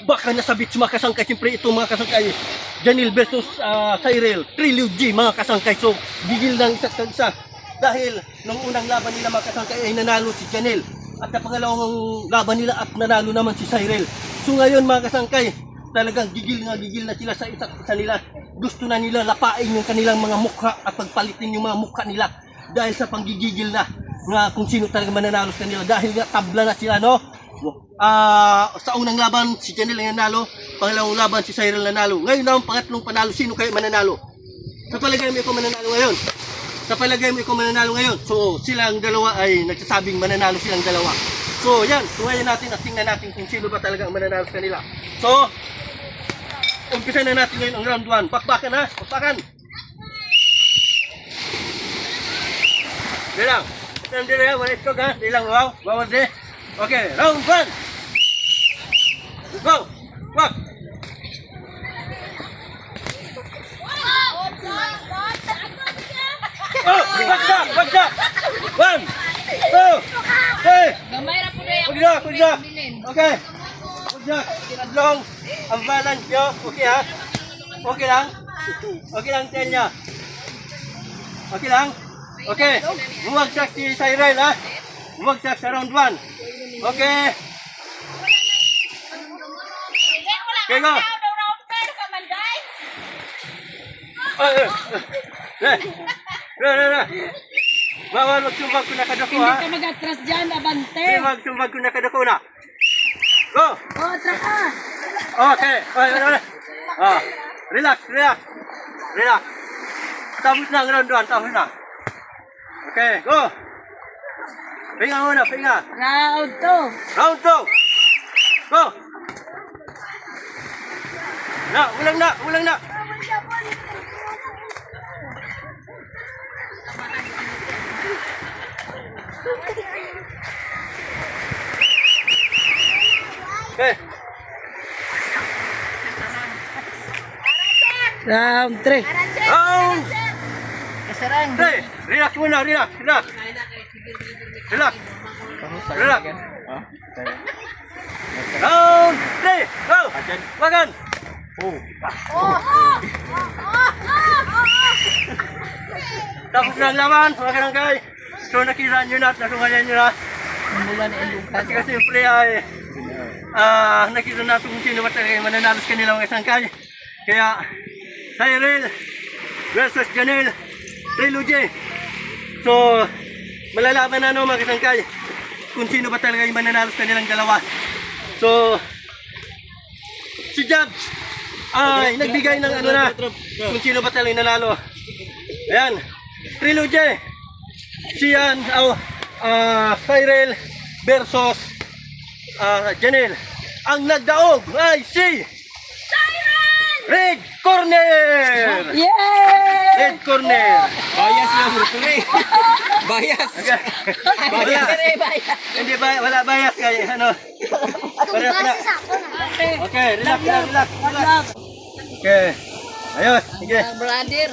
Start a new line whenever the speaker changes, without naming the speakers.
Baka nasabit mga kasangkay. Siyempre ito mga kasangkay, Janelle versus Cyril. Trilogy mga kasangkay. So gigil ng isa't isa. Dahil nung unang laban nila mga kasangkay ay nanalo si Janelle. At sa pangalawang laban nila at nanalo naman si Cyril. So ngayon mga kasangkay, talagang gigil na sila sa isa't isa nila. Gusto na nila lapain yung kanilang mga mukha at pagpalitin yung mga mukha nila. Dahil sa panggigigil na kung sino talaga mananalo sa kanila. Dahil nga tabla na sila, no? Sa unang laban si Janelle ang nanalo, pangalawang laban si Cyril nanalo. Ngayon na ang pangatlong panalo, sino kayo mananalo? Sa palagay mo ikaw mananalo ngayon? Sa palagay mo ikaw mananalo ngayon? So silang dalawa ay nagsasabing mananalo silang dalawa. So yan, tuwayan natin at tingnan natin kung sino ba talaga ang mananalo sa kanila. So umpisa na natin ngayon ang round 1. Pakpakan ha, pakpakan. Dilang, sandali ha, walit ko ha, dilang wow, bawal de. Okay, round 1. Go, walk. Oh, bagsak. 1, 2, 3.
Gamay ra po na
Kudya. Okay. Kudya, tinadlong ang balance nyo. Okay ha? Okay lang? Okay lang tayo niya. Okay lang? Okay. Bumagsak si Cyril ha? Bumagsak sa round 1. Okay. Okay, go. Bawal magsumbag ko na kadako
Hindi
ha.
ka mag-atras dyan, abante.
Magsumbag ko na kadako na. Go.
Oh, atras ka.
Okay. Relax. Tapos na ang round 1, tapos na. Okay, go. Pinga muna.
Round 2.
Round 2. Go. Ulang na. Okay.
Round 3.
Round
Kasarang.
3. Relax muna, relax. Round 3. Go. Magan. Tapos na ang laban, mga kanangkay. So nakita nyo na at nasungayan nyo na.
Mula na ilungkat.
Kasi siyempre ay nakita natin kung sino ba talaga mananalo sa kanila mga sangkay. Kaya Cyril versus Janelle Trilogy. So malalaman na mga kasangkay kung sino ba talaga yung mananalo sa kanilang dalawa. So si Jab ay nagbigay ng ano na kung sino ba talaga yung nanalo. Ayan, Trilogy. Siyan Cyril versus Janelle. Ang nagdaog ay si Red Corner!
Yay!
Red Corner!
Bias lang bro eh. Bias.
Hindi ba, wala bias kay ano. Okay, relax. Okay. Ayos, sige.
Brother.